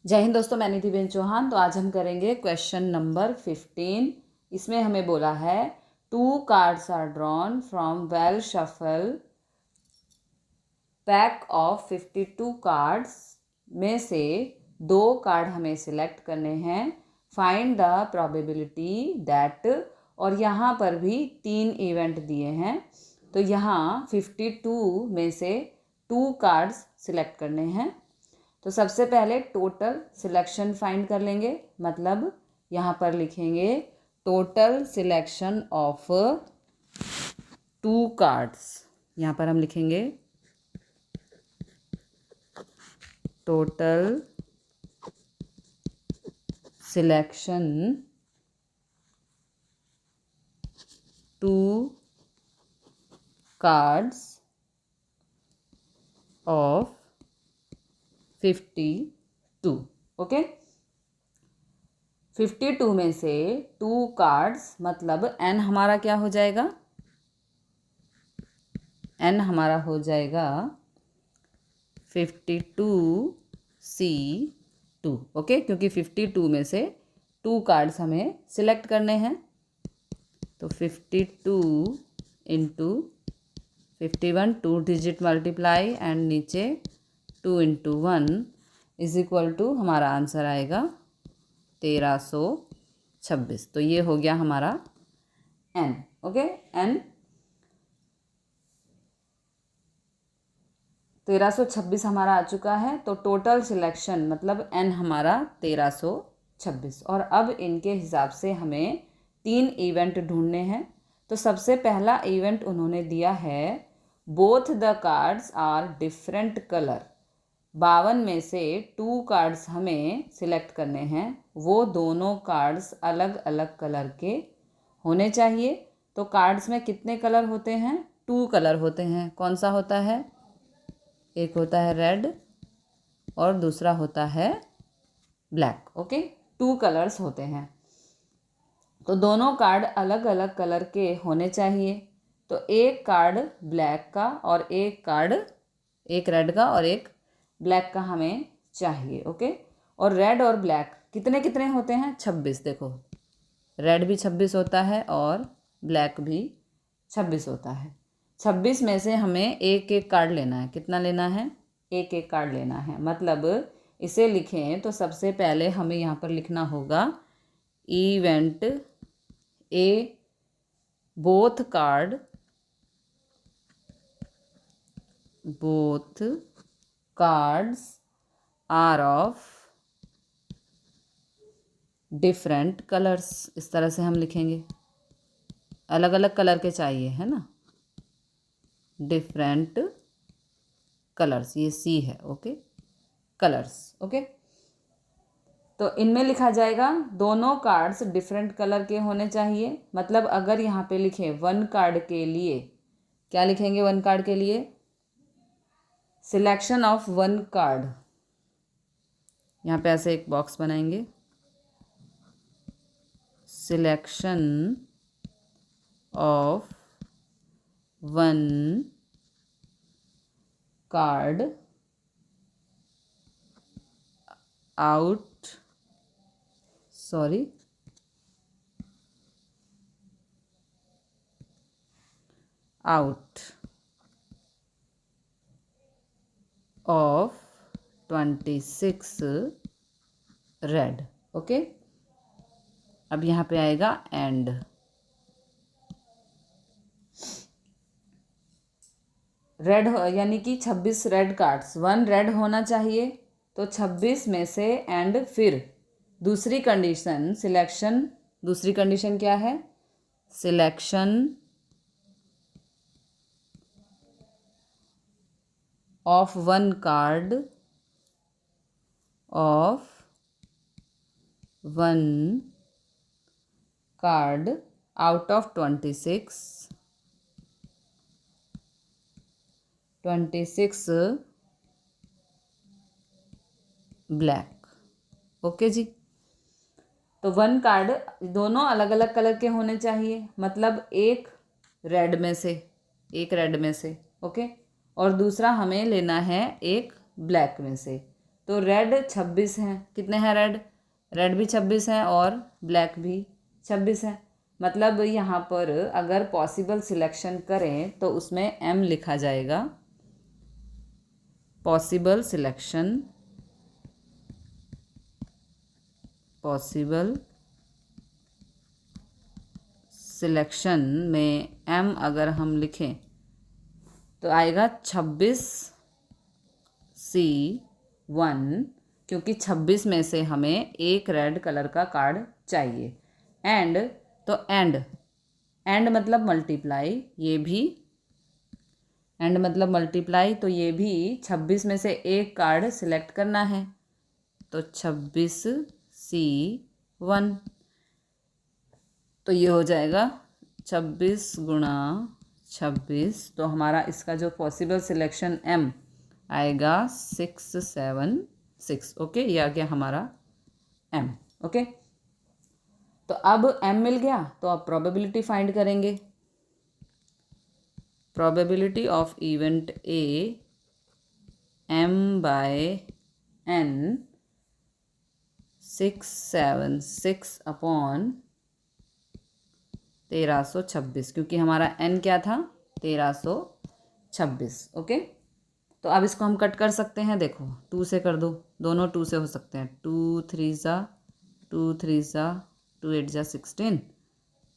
जय हिंद दोस्तों, मैं निधिबेन चौहान। तो आज हम करेंगे क्वेश्चन नंबर 15। इसमें हमें बोला है 2 cards are drawn from well shuffled pack of 52 cards में से 2 कार्ड हमें सिलेक्ट करने हैं। फाइंड द प्रोबेबिलिटी दैट, और यहाँ पर भी 3 इवेंट दिए हैं। तो यहाँ 52 में से 2 कार्ड्स सिलेक्ट करने हैं। तो सबसे पहले टोटल सिलेक्शन फाइंड कर लेंगे। मतलब यहाँ पर लिखेंगे टोटल सिलेक्शन ऑफ 2 कार्ड्स। यहाँ पर हम लिखेंगे total selection 2 cards of 52। Okay, 52 में से 2 कार्ड्स, मतलब n हमारा क्या हो जाएगा? n हमारा हो जाएगा 52C2। ओके, क्योंकि 52 में से 2 कार्ड्स हमें सिलेक्ट करने हैं। तो 52 इंटू 51, 2 डिजिट मल्टीप्लाई एंड नीचे 2 इंटू 1 इज इक्वल टू हमारा आंसर आएगा 1326। तो ये हो गया हमारा n। ओके, n 1326 हमारा आ चुका है। तो टोटल सिलेक्शन मतलब n हमारा 1326। और अब इनके हिसाब से हमें 3 इवेंट ढूंढने हैं। तो सबसे पहला इवेंट उन्होंने दिया है both the cards are different colour. 52 में से 2 कार्ड्स हमें सिलेक्ट करने हैं, वो दोनों कार्ड्स अलग अलग कलर के होने चाहिए। तो कार्ड्स में कितने कलर होते हैं? 2 कलर होते हैं। कौन सा होता है? एक होता है रेड और दूसरा होता है ब्लैक। ओके, 2 कलर्स होते हैं। तो दोनों कार्ड अलग अलग कलर के होने चाहिए। तो एक कार्ड ब्लैक का और एक कार्ड, एक रेड का और एक ब्लैक का हमें चाहिए। ओके, और रेड और ब्लैक कितने कितने होते हैं? 26। देखो, रेड भी 26 होता है और ब्लैक भी 26 होता है। 26 में से हमें एक एक कार्ड लेना है। कितना लेना है? एक एक कार्ड लेना है। मतलब इसे लिखें तो सबसे पहले हमें यहाँ पर लिखना होगा event A both cards are of different colours. इस तरह से हम लिखेंगे, अलग अलग कलर के चाहिए, है ना। डिफरेंट कलर्स, ये सी है। Okay, colours. ओके, तो इनमें लिखा जाएगा दोनों कार्ड्स डिफरेंट कलर के होने चाहिए। मतलब अगर यहाँ पे लिखे 1 कार्ड के लिए, क्या लिखेंगे? 1 कार्ड के लिए सिलेक्शन ऑफ 1 कार्ड। यहाँ पे ऐसे एक बॉक्स बनाएंगे, selection of 1 card out of 26 red. Okay, अब यहाँ पे आएगा एंड। रेड यानी कि 26 रेड कार्ड्स, 1 रेड होना चाहिए। तो 26 में से एंड फिर दूसरी कंडीशन सिलेक्शन। दूसरी कंडीशन क्या है? Selection of 1 card out of 26 black. Okay जी, तो 1 कार्ड दोनों अलग अलग कलर के होने चाहिए। मतलब एक रेड में से। ओके, और दूसरा हमें लेना है एक ब्लैक में से। तो रेड 26 हैं, कितने हैं रेड? रेड भी 26 हैं और ब्लैक भी 26 है। मतलब यहाँ पर अगर पॉसिबल सिलेक्शन करें तो उसमें एम लिखा जाएगा, पॉसिबल सिलेक्शन, पॉसिबल सिलेक्शन में एम अगर हम लिखें तो आएगा 26C1, क्योंकि 26 में से हमें एक रेड कलर का कार्ड चाहिए। एंड, तो एंड मतलब मल्टीप्लाई, ये भी एंड मतलब मल्टीप्लाई, तो ये भी 26 में से एक कार्ड सिलेक्ट करना है, तो 26C1, तो ये हो जाएगा 26 गुणा 26, तो हमारा इसका जो पॉसिबल सिलेक्शन एम आएगा 676। ओके, ये आ गया हमारा एम। ओके, तो अब एम मिल गया, तो अब प्रोबेबिलिटी फाइंड करेंगे। Probability of event A m/n 676 upon 1326, क्योंकि हमारा n क्या था? 1326। ओके, तो अब इसको हम कट कर सकते हैं, देखो 2 से कर दो, दोनों 2 से हो सकते हैं। 2 3 ज़ा 2 3 ज़ा 2 8 ज़ा 16,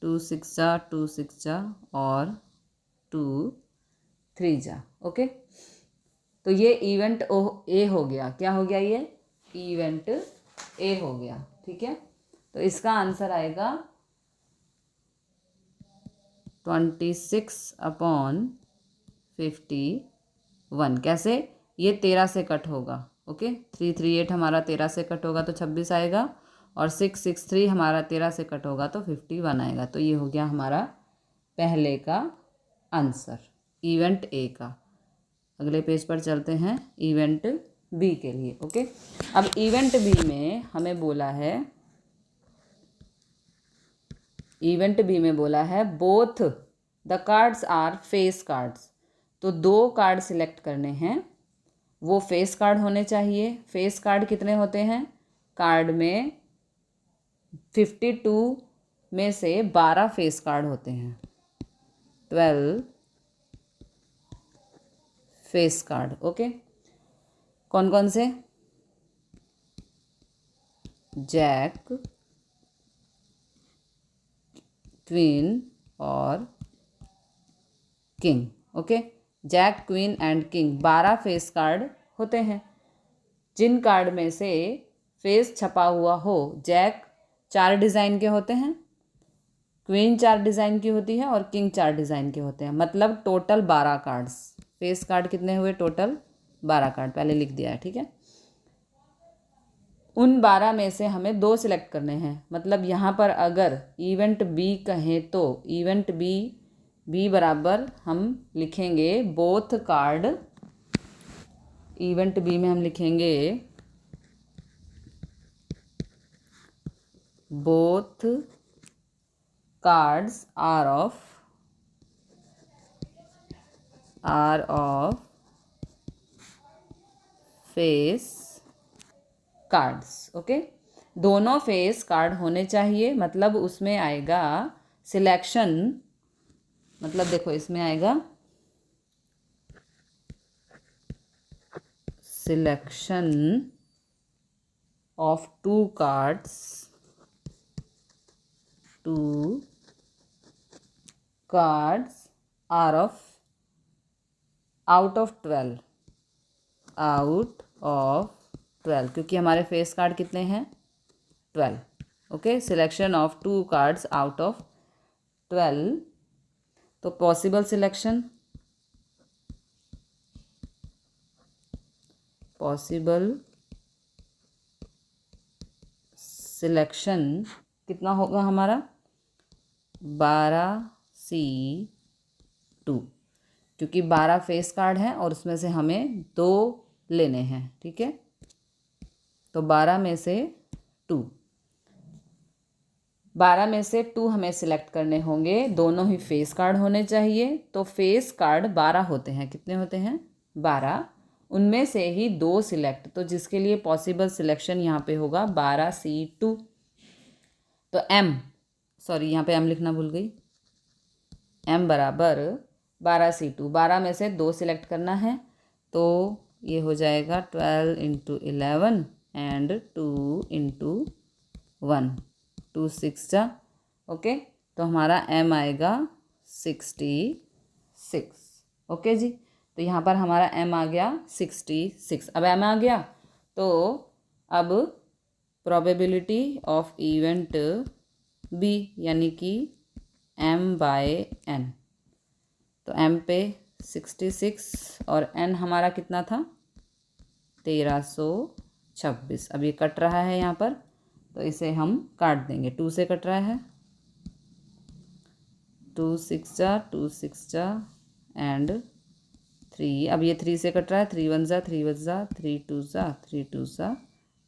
2 6 ज़ा 2 6 ज़ा और 2 3 ज़ा। ओके, तो ये इवेंट ए हो गया। क्या हो गया? ये इवेंट ए हो गया। ठीक है, तो इसका आंसर आएगा 26/51। कैसे? ये 13 से कट होगा। ओके, 338 हमारा 13 से कट होगा तो 26 आएगा, और 663 हमारा 13 से कट होगा तो 51 आएगा। तो ये हो गया हमारा पहले का आंसर, इवेंट ए का। अगले पेज पर चलते हैं इवेंट बी के लिए। ओके, अब इवेंट बी में हमें बोला है, इवेंट बी में बोला है both the cards are face cards. तो 2 कार्ड सिलेक्ट करने हैं, वो फेस कार्ड होने चाहिए। फेस कार्ड कितने होते हैं? कार्ड में 52 में से 12 फेस कार्ड होते हैं, 12 फेस कार्ड। ओके, कौन कौन से? जैक, क्वीन और king. Okay, jack, queen and king 12 face card होते हैं। जिन कार्ड में से फेस छपा हुआ हो, जैक 4 डिज़ाइन के होते हैं, क्वीन 4 डिज़ाइन की होती है और किंग 4 डिज़ाइन के होते हैं। मतलब टोटल 12 कार्ड्स। फेस कार्ड कितने हुए? टोटल 12 कार्ड, पहले लिख दिया है। ठीक है, उन 12 में से हमें 2 सिलेक्ट करने हैं। मतलब यहाँ पर अगर इवेंट बी कहें तो इवेंट बी बराबर हम लिखेंगे बोथ कार्ड, इवेंट बी में हम लिखेंगे both cards are of face cards. Okay, दोनों फेस कार्ड होने चाहिए। मतलब उसमें आएगा सिलेक्शन, मतलब देखो इसमें आएगा selection of 2 cards, 2 cards are out of 12, out of 12, क्योंकि हमारे फेस कार्ड कितने हैं? 12। Okay, selection of 2 cards out of 12, तो पॉसिबल सिलेक्शन, पॉसिबल सिलेक्शन कितना होगा हमारा? 12C2, क्योंकि 12 फेस कार्ड हैं और उसमें से हमें 2 लेने हैं। ठीक है, तो 12 में से 2 हमें सिलेक्ट करने होंगे। दोनों ही फेस कार्ड होने चाहिए। तो फेस कार्ड 12 होते हैं। कितने होते हैं? 12। उनमें से ही 2 सिलेक्ट, तो जिसके लिए पॉसिबल सिलेक्शन यहाँ पे होगा 12C2। तो यहाँ पे M लिखना भूल गई, M बराबर 12C2, 12 में से 2 सिलेक्ट करना है, तो ये हो जाएगा 12 × 11 एंड 2 × 1, 2 6 जा, ओके। तो हमारा M आएगा 66, ओके जी। तो यहाँ पर हमारा M आ गया 66। अब M आ गया तो अब प्रोबेबिलिटी ऑफ इवेंट B यानी कि M/N, तो M पे 66 और N हमारा कितना था 1326। अब ये कट रहा है यहाँ पर, तो इसे हम काट देंगे, 2 से कट रहा है, 2 6 जा, 2 6 जा एंड 3। अब ये 3 से कट रहा है, 3 1 जा, 3 1 जा, 3 2 जा, 3 2 जा,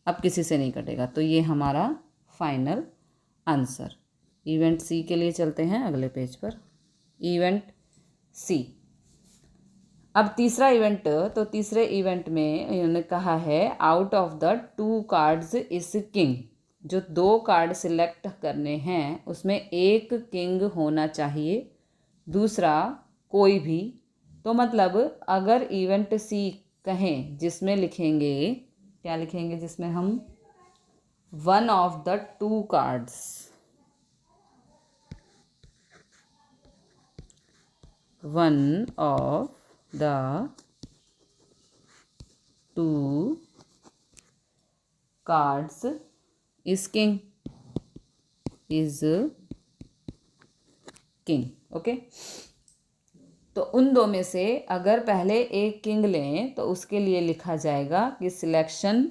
अब किसी से नहीं कटेगा, तो ये हमारा फाइनल आंसर। इवेंट सी के लिए चलते हैं अगले पेज पर। इवेंट सी, अब तीसरा इवेंट, तो तीसरे इवेंट में इन्होंने कहा है out of the 2 cards is king. जो 2 कार्ड सिलेक्ट करने हैं उसमें एक किंग होना चाहिए, दूसरा कोई भी। तो मतलब अगर इवेंट सी कहें जिसमें लिखेंगे, क्या लिखेंगे, जिसमें हम 1 of the 2 cards, 1 of the 2 cards is king, okay. तो उन 2 में से अगर पहले एक किंग लें तो उसके लिए लिखा जाएगा कि सिलेक्शन,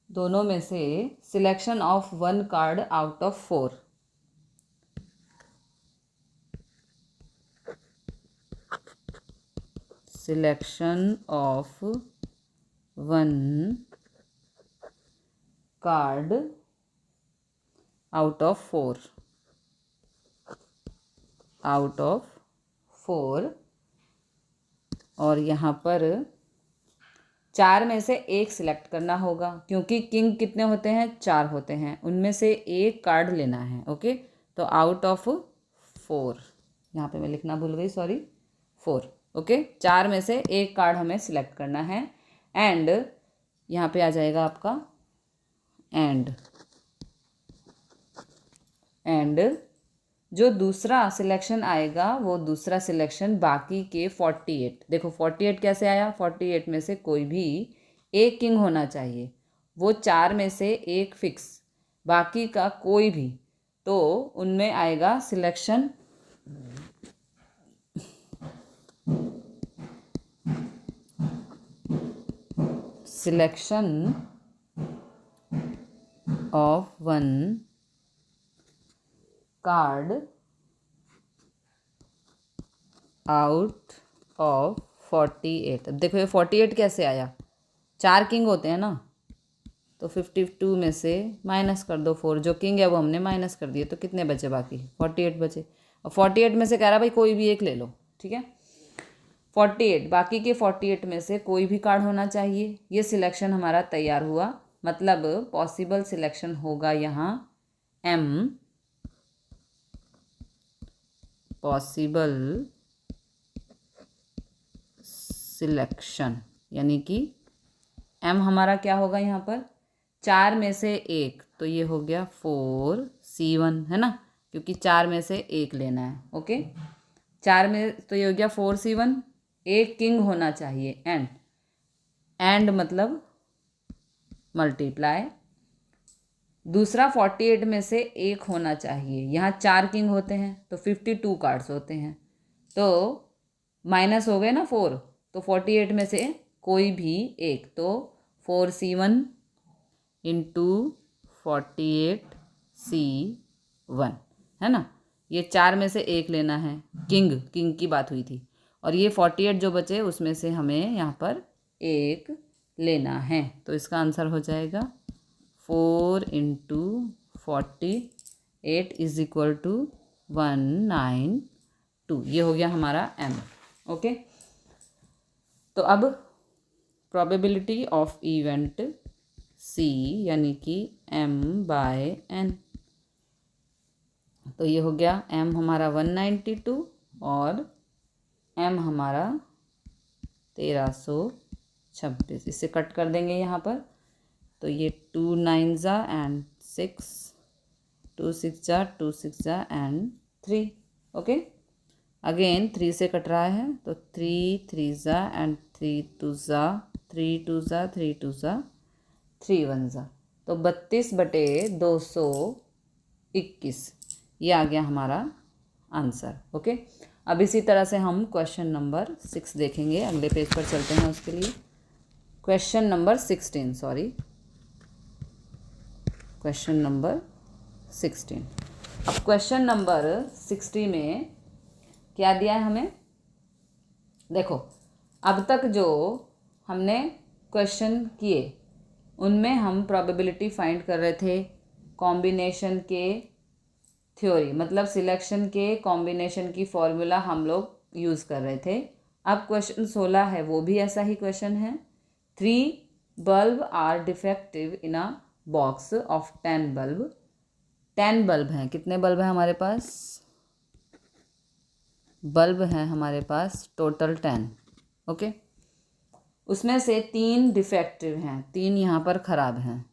दोनों में से selection of 1 card out of 4, selection of 1 card out of 4, और यहाँ पर 4 में से एक सिलेक्ट करना होगा, क्योंकि किंग कितने होते हैं, 4 होते हैं, उनमें से एक कार्ड लेना है, ओके। तो आउट ऑफ 4, यहाँ पे मैं लिखना भूल गई, सॉरी, 4, ओके। 4 में से एक कार्ड हमें सिलेक्ट करना है, एंड यहाँ पे आ जाएगा आपका एंड जो दूसरा सिलेक्शन आएगा वो दूसरा सिलेक्शन बाकी के 48, देखो 48 कैसे आया, 48 में से कोई भी एक किंग होना चाहिए, वो 4 में से एक फिक्स, बाकी का कोई भी, तो उनमें आएगा selection of 1 card out of 48। अब देखो ये 48 कैसे आया, 4 किंग होते हैं ना, तो 52 में से माइनस कर दो 4, जो किंग है वो हमने माइनस कर दिए, तो कितने बचे, बाकी 48 बचे। और 48 में से कह रहा भाई कोई भी एक ले लो, ठीक है। 48, बाकी के 48 में से कोई भी कार्ड होना चाहिए, ये सिलेक्शन हमारा तैयार हुआ, मतलब पॉसिबल सिलेक्शन होगा यहाँ M, पॉसिबल सिलेक्शन, यानी कि M हमारा क्या होगा यहाँ पर, 4 में से एक, तो ये हो गया 4C1, है ना, क्योंकि 4 में से एक लेना है, ओके। 4 में, तो ये हो गया 4C1, एक किंग होना चाहिए, एंड मतलब मल्टीप्लाई, दूसरा 48 में से एक होना चाहिए, यहाँ 4 किंग होते हैं तो 52 कार्ड्स होते हैं, तो माइनस हो गए ना 4, तो 48 में से कोई भी एक, तो 4C1 × 48C1, है ना, ये 4 में से एक लेना है, किंग की बात हुई थी, और ये 48 जो बचे उसमें से हमें यहाँ पर एक लेना है, तो इसका आंसर हो जाएगा 4 × 48 इज इक्वल टू 192, ये हो गया हमारा M, ओके। तो अब प्रोबेबिलिटी ऑफ इवेंट सी यानी कि m/n। तो ये हो गया m हमारा 192 और m हमारा 1326। इसे कट कर देंगे यहाँ पर। तो ये 2 9 जा एंड 6, 2 6 जा, 2 6 जा एंड 3। ओके, अगेन 3 से कट रहा है तो 3 3 जा एंड 3 2 जा, 3 2 जा, 3 2 जा, 3 1 जा। तो 32/221 ये आ गया हमारा आंसर। ओके, अब इसी तरह से हम क्वेश्चन नंबर 6 देखेंगे। अगले पेज पर चलते हैं उसके लिए। Question number 16, sorry, question number 16। अब क्वेश्चन नंबर 60 में क्या दिया है हमें? देखो, अब तक जो हमने क्वेश्चन किए उनमें हम प्रोबेबिलिटी फाइंड कर रहे थे कॉम्बिनेशन के थ्योरी, मतलब सिलेक्शन के कॉम्बिनेशन की फॉर्मूला हम लोग यूज़ कर रहे थे। अब क्वेश्चन 16 है, वो भी ऐसा ही क्वेश्चन है। 3 bulb are defective in a box of 10 bulb. 10 bulb हैं। कितने बल्ब हैं हमारे पास? बल्ब हैं हमारे पास टोटल 10। ओके, उसमें से 3 डिफेक्टिव हैं, 3 यहाँ पर ख़राब हैं,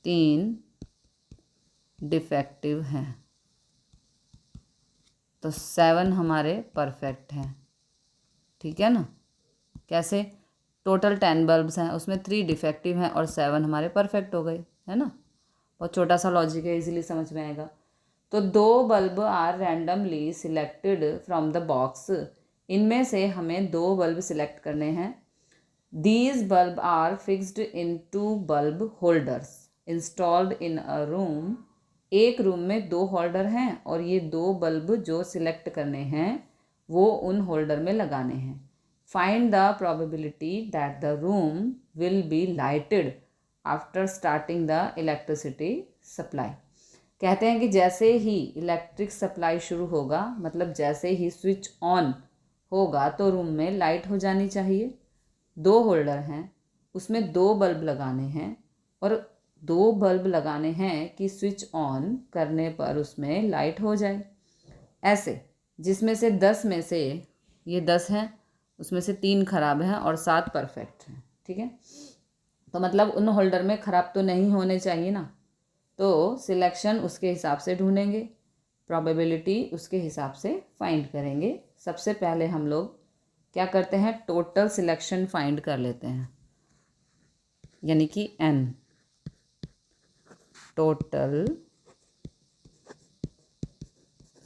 3 डिफेक्टिव हैं। तो 7 हमारे परफेक्ट हैं। ठीक है ना? कैसे? टोटल 10 बल्ब्स हैं, उसमें 3 डिफेक्टिव हैं और 7 हमारे परफेक्ट हो गए, है ना? बहुत छोटा सा लॉजिक है, इजीली समझ में आएगा। तो 2 bulb are randomly selected from the box. इनमें से हमें 2 बल्ब सिलेक्ट करने हैं। These bulb are fixed in 2 bulb holders installed in a room। एक रूम में 2 होल्डर हैं और ये 2 बल्ब जो सिलेक्ट करने हैं वो उन होल्डर में लगाने हैं। Find the probability that the room will be lighted after starting the electricity supply. कहते हैं कि जैसे ही इलेक्ट्रिक सप्लाई शुरू होगा, मतलब जैसे ही स्विच ऑन होगा तो रूम में लाइट हो जानी चाहिए। 2 होल्डर हैं, उसमें 2 बल्ब लगाने हैं और 2 बल्ब लगाने हैं कि स्विच ऑन करने पर उसमें लाइट हो जाए। ऐसे जिसमें से 10 में से ये 10 हैं, उसमें से 3 खराब हैं और 7 परफेक्ट हैं। ठीक है, तो मतलब उन होल्डर में ख़राब तो नहीं होने चाहिए ना, तो सिलेक्शन उसके हिसाब से ढूंढेंगे, प्रोबेबिलिटी उसके हिसाब से फाइंड करेंगे। सबसे पहले हम लोग क्या करते हैं? टोटल सिलेक्शन फाइंड कर लेते हैं, यानी कि n। टोटल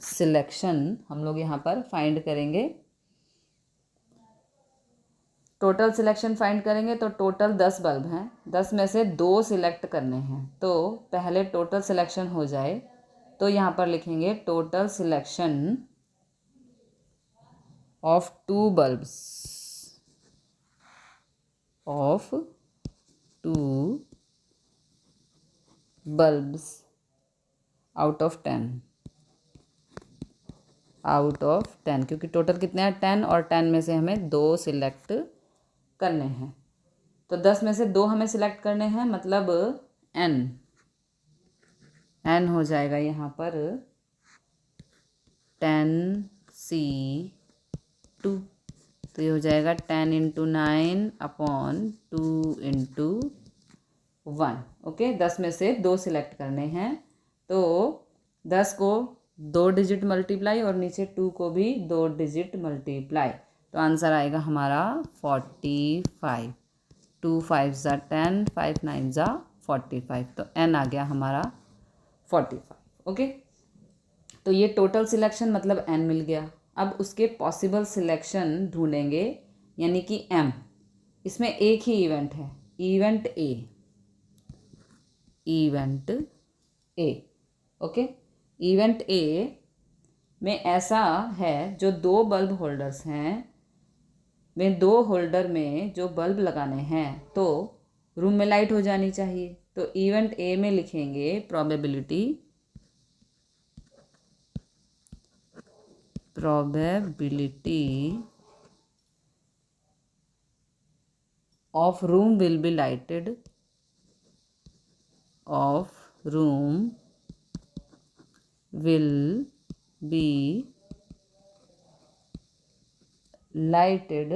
सिलेक्शन हम लोग यहाँ पर फाइंड करेंगे। टोटल सिलेक्शन फाइंड करेंगे तो टोटल 10 बल्ब हैं, 10 में से 2 सिलेक्ट करने हैं। तो पहले टोटल सिलेक्शन हो जाए तो यहाँ पर लिखेंगे total selection of 2 bulbs of 2 bulbs out of 10, out of 10, क्योंकि टोटल कितने हैं? 10, और 10 में से हमें 2 सिलेक्ट करने हैं। तो 10 में से 2 हमें सिलेक्ट करने हैं, मतलब n हो जाएगा यहाँ पर 10c2। तो ये हो जाएगा 10 × 9/2 × 1। ओके, 10 में से 2 सिलेक्ट करने हैं, तो 10 को 2 डिजिट मल्टीप्लाई और नीचे 2 को भी 2 डिजिट मल्टीप्लाई, तो आंसर आएगा हमारा 45। 2 5 ज़ा 10, 5 9 ज़ा 45, तो n आ गया हमारा 45। ओके, तो ये टोटल सिलेक्शन मतलब n मिल गया। अब उसके पॉसिबल सिलेक्शन ढूंढेंगे, यानी कि m। इसमें एक ही इवेंट है, event A, event A। Okay, event A में ऐसा है जो 2 बल्ब होल्डर्स हैं, में 2 होल्डर में जो बल्ब लगाने हैं तो रूम में लाइट हो जानी चाहिए। तो इवेंट A में लिखेंगे probability of room will be lighted, of room will be lighted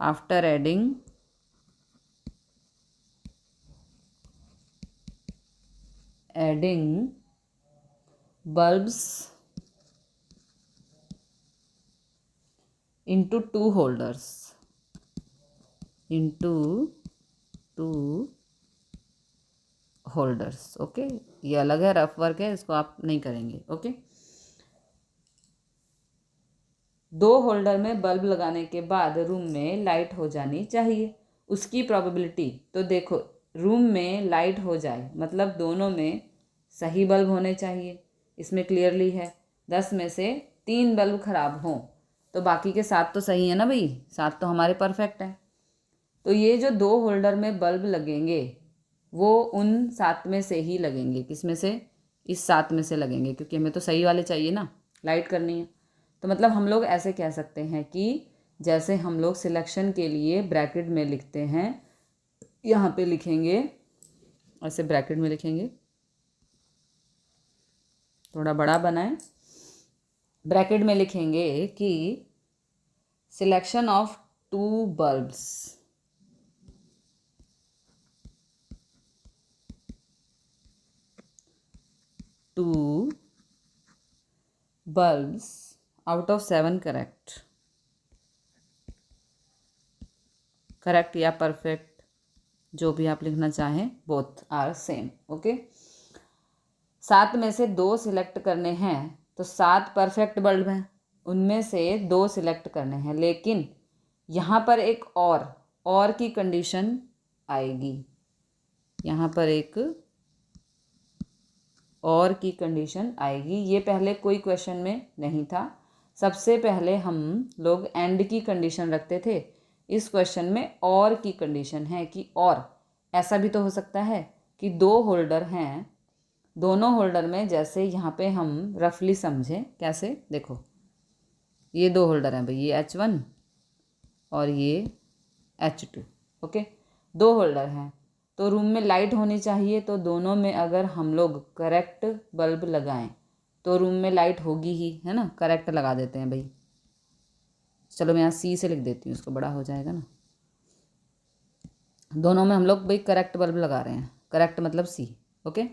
after adding bulbs into two holders, okay. ये अलग है, रफ वर्क है, इसको आप नहीं करेंगे, ओके। दो होल्डर में बल्ब लगाने के बाद रूम में लाइट हो जानी चाहिए। उसकी प्रोबेबिलिटी, तो देखो रूम में लाइट हो जाए मतलब दोनों में सही बल्ब होने चाहिए, इसमें क्लियरली है। 10 में से 3 बल्ब खराब हों तो बाकी के 7 तो सही है ना भाई, 7 तो हमारे परफेक्ट हैं। तो ये जो 2 होल्डर में बल्ब लगेंगे वो उन 7 में से ही लगेंगे। किस में से? इस 7 में से लगेंगे, क्योंकि हमें तो सही वाले चाहिए ना, लाइट करनी है। तो मतलब हम लोग ऐसे कह सकते हैं कि जैसे हम लोग सिलेक्शन के लिए ब्रैकेट में लिखते हैं, यहाँ पे लिखेंगे ऐसे, ब्रैकेट में लिखेंगे, थोड़ा बड़ा बनाएं, ब्रैकेट में लिखेंगे कि selection of 2 bulbs, out of 7 correct या परफेक्ट, जो भी आप लिखना चाहें, बोथ आर सेम, ओके। 7 में से 2 सिलेक्ट करने हैं तो 7 परफेक्ट बल्ब हैं, उनमें से 2 सिलेक्ट करने हैं, लेकिन यहाँ पर एक और की कंडीशन आएगी, यहाँ पर एक और की कंडीशन आएगी। ये पहले कोई क्वेश्चन में नहीं था, सबसे पहले हम लोग एंड की कंडीशन रखते थे। इस क्वेश्चन में और की कंडीशन है कि और ऐसा भी तो हो सकता है कि 2 होल्डर हैं, दोनों होल्डर में, जैसे यहाँ पे हम रफली समझें, कैसे, देखो ये 2 होल्डर हैं भाई, ये H1 और ये H2, ओके। 2 होल्डर हैं तो रूम में लाइट होनी चाहिए, तो दोनों में अगर हम लोग करेक्ट बल्ब लगाएं तो रूम में लाइट होगी ही, है ना। करेक्ट लगा देते हैं भाई, चलो मैं यहाँ C से लिख देती हूँ, इसको बड़ा हो जाएगा ना। दोनों में हम लोग भाई करेक्ट बल्ब लगा रहे हैं, करेक्ट मतलब C, ओके।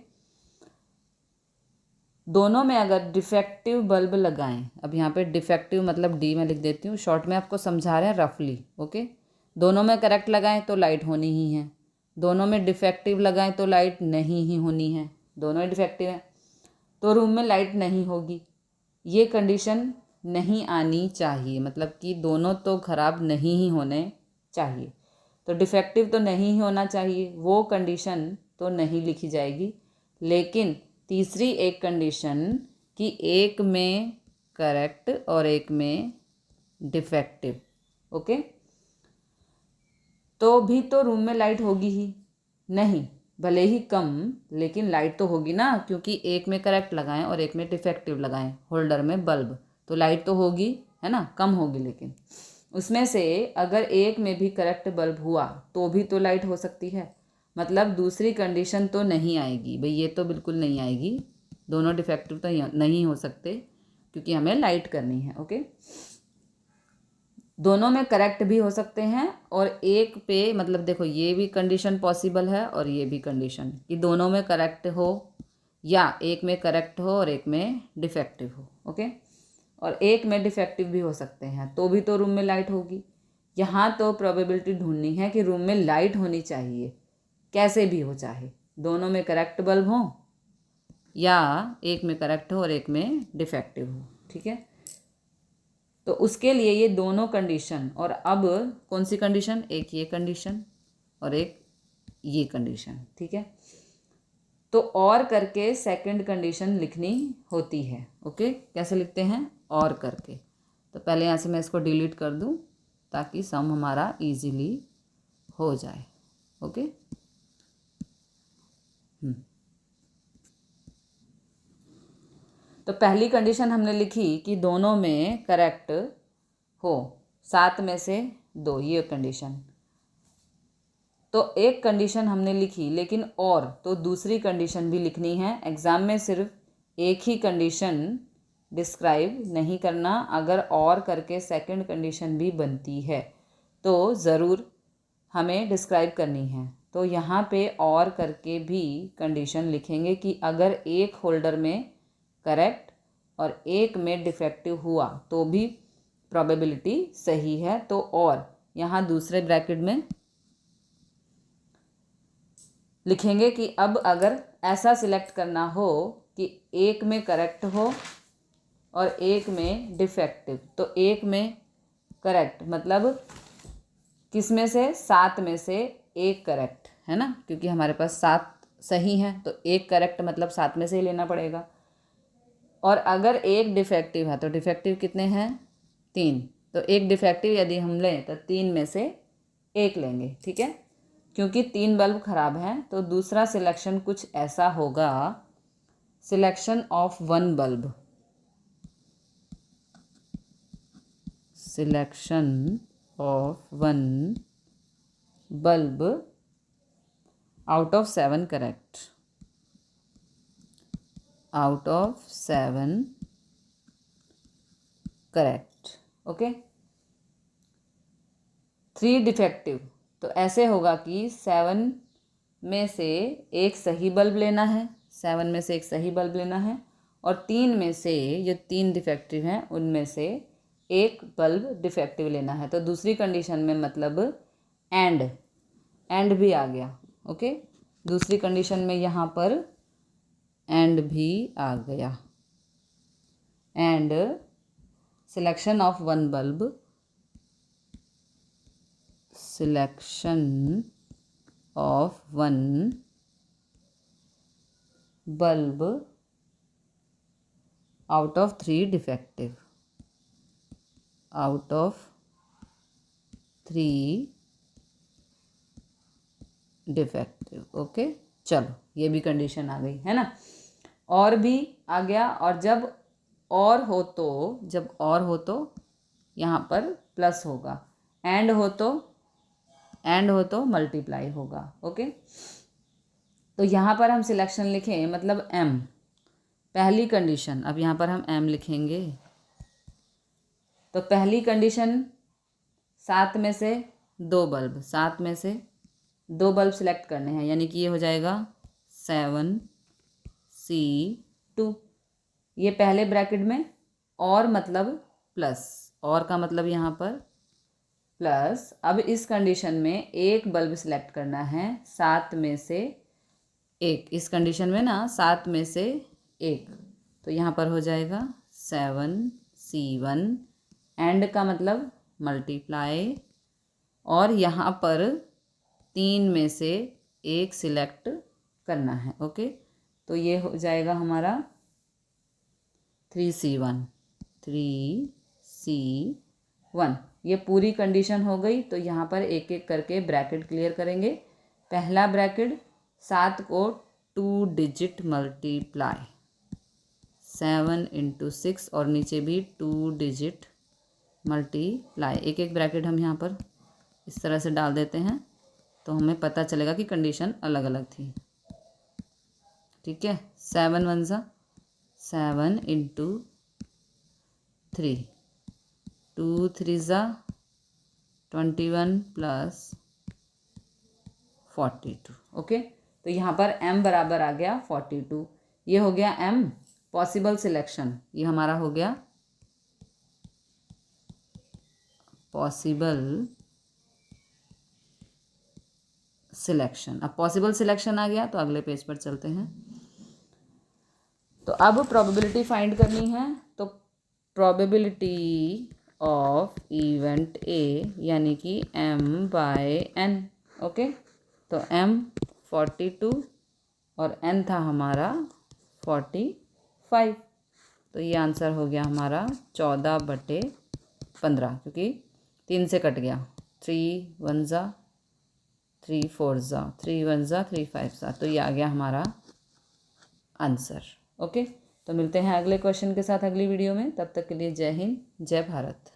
दोनों में अगर डिफेक्टिव बल्ब लगाएं, अब यहाँ पे डिफेक्टिव मतलब D में लिख देती हूँ, शॉर्ट में आपको समझा रहे हैं रफली, ओके। दोनों में करेक्ट लगाएं तो लाइट होनी ही है, दोनों में डिफेक्टिव लगाएं तो लाइट नहीं ही होनी है, दोनों ही डिफेक्टिव हैं तो रूम में लाइट नहीं होगी। ये कंडीशन नहीं आनी चाहिए, मतलब कि दोनों तो ख़राब नहीं ही होने चाहिए, तो डिफेक्टिव तो नहीं ही होना चाहिए, वो कंडीशन तो नहीं लिखी जाएगी। लेकिन तीसरी एक कंडीशन कि एक में करेक्ट और एक में डिफेक्टिव, ओके, तो भी तो रूम में लाइट होगी ही, नहीं भले ही कम, लेकिन लाइट तो होगी ना, क्योंकि एक में करेक्ट लगाएं और एक में डिफेक्टिव लगाएं होल्डर में बल्ब, तो लाइट तो होगी, है ना, कम होगी, लेकिन उसमें से अगर एक में भी करेक्ट बल्ब हुआ तो भी तो लाइट हो सकती है। मतलब दूसरी कंडीशन तो नहीं आएगी भाई, ये तो बिल्कुल नहीं आएगी, दोनों डिफेक्टिव तो नहीं हो सकते, क्योंकि हमें लाइट करनी है, ओके। दोनों में करेक्ट भी हो सकते हैं और एक पे, मतलब देखो ये भी कंडीशन पॉसिबल है और ये भी कंडीशन कि दोनों में करेक्ट हो या एक में करेक्ट हो और एक में डिफेक्टिव हो, ओके। और एक में डिफेक्टिव भी हो सकते हैं तो भी तो रूम में लाइट होगी। यहाँ तो प्रोबेबिलिटी ढूंढनी है कि रूम में लाइट होनी चाहिए, कैसे भी हो, चाहे दोनों में करेक्ट बल्ब हो या एक में करेक्ट हो और एक में डिफेक्टिव हो, ठीक है। तो उसके लिए ये दोनों कंडीशन, और अब कौन सी कंडीशन, एक ये कंडीशन और एक ये कंडीशन, ठीक है। तो और करके सेकंड कंडीशन लिखनी होती है, ओके। कैसे लिखते हैं, और करके, तो पहले यहाँ से मैं इसको डिलीट कर दूँ ताकि सम हमारा इजीली हो जाए, ओके। तो पहली कंडीशन हमने लिखी कि दोनों में करेक्ट हो, 7 में से 2, ये कंडीशन। तो एक कंडीशन हमने लिखी, लेकिन और तो दूसरी कंडीशन भी लिखनी है। एग्ज़ाम में सिर्फ एक ही कंडीशन डिस्क्राइब नहीं करना, अगर और करके सेकंड कंडीशन भी बनती है तो ज़रूर हमें डिस्क्राइब करनी है। तो यहाँ पे और करके भी कंडीशन लिखेंगे कि अगर एक होल्डर में करेक्ट और एक में डिफेक्टिव हुआ तो भी प्रोबेबिलिटी सही है। तो और यहाँ दूसरे ब्रैकेट में लिखेंगे कि अब अगर ऐसा सिलेक्ट करना हो कि एक में करेक्ट हो और एक में डिफेक्टिव, तो एक में करेक्ट मतलब किस में से, 7 में से एक करेक्ट है ना, क्योंकि हमारे पास 7 सही हैं तो एक करेक्ट मतलब 7 में से ही लेना पड़ेगा। और अगर एक डिफेक्टिव है तो डिफेक्टिव कितने हैं, 3, तो एक डिफेक्टिव यदि हम लें तो 3 में से एक लेंगे, ठीक है। क्योंकि 3 बल्ब खराब हैं तो दूसरा सिलेक्शन कुछ ऐसा होगा, selection of 1 bulb, selection of 1 bulb out of 7 correct, out of 7 correct, okay. 3 defective, तो ऐसे होगा कि 7 में से एक सही बल्ब लेना है, 7 में से एक सही बल्ब लेना है, और 3 में से जो 3 डिफेक्टिव हैं उनमें से एक बल्ब डिफेक्टिव लेना है। तो दूसरी कंडीशन में मतलब एंड भी आ गया, ओके। दूसरी कंडीशन में यहाँ पर एंड भी आ गया, and selection of 1 bulb, selection of 1 bulb out of 3 defective, out of 3 defective, okay. चलो ये भी कंडीशन आ गई है ना, और भी आ गया। और जब और हो तो यहाँ पर प्लस होगा, एंड हो तो मल्टीप्लाई होगा, ओके। तो यहाँ पर हम सिलेक्शन लिखें मतलब एम, पहली कंडीशन, अब यहाँ पर हम एम लिखेंगे। तो पहली कंडीशन 7 में से 2 बल्ब, 7 में से 2 बल्ब सिलेक्ट करने हैं, यानी कि ये हो जाएगा 7C2। ये पहले ब्रैकेट में और मतलब प्लस, और का मतलब यहाँ पर प्लस। अब इस कंडीशन में एक बल्ब सिलेक्ट करना है 7 में से एक, इस कंडीशन में ना 7 में से एक, तो यहाँ पर हो जाएगा 7C1, एंड का मतलब मल्टीप्लाई, और यहाँ पर 3 में से एक सिलेक्ट करना है, ओके। तो ये हो जाएगा हमारा 3C1, 3C1। ये पूरी कंडीशन हो गई। तो यहाँ पर एक एक करके ब्रैकेट क्लियर करेंगे। पहला ब्रैकेट 7 को 2 डिजिट मल्टीप्लाई, 7 × 6, और नीचे भी 2 डिजिट मल्टीप्लाई। एक एक ब्रैकेट हम यहाँ पर इस तरह से डाल देते हैं तो हमें पता चलेगा कि कंडीशन अलग अलग थी, ठीक है। 7 × 1 = 7 × 3, 2 × 3 = 21 + 42, ओके। तो यहाँ पर m बराबर आ गया 42। ये हो गया m पॉसिबल सिलेक्शन, ये हमारा हो गया पॉसिबल सिलेक्शन। अब पॉसिबल सिलेक्शन आ गया तो अगले पेज पर चलते हैं। तो अब प्रोबेबिलिटी फाइंड करनी है। तो प्रोबेबिलिटी ऑफ इवेंट ए यानी कि m/n, ओके। तो m 42 और n था हमारा 45, तो ये आंसर हो गया हमारा 14/15, क्योंकि 3 से कट गया। 3 × 1 = 3 × 4 = 3 × 1 = 3 × 5 = तो ये आ गया हमारा आंसर, ओके। तो मिलते हैं अगले क्वेश्चन के साथ अगली वीडियो में। तब तक के लिए जय हिंद, जय भारत।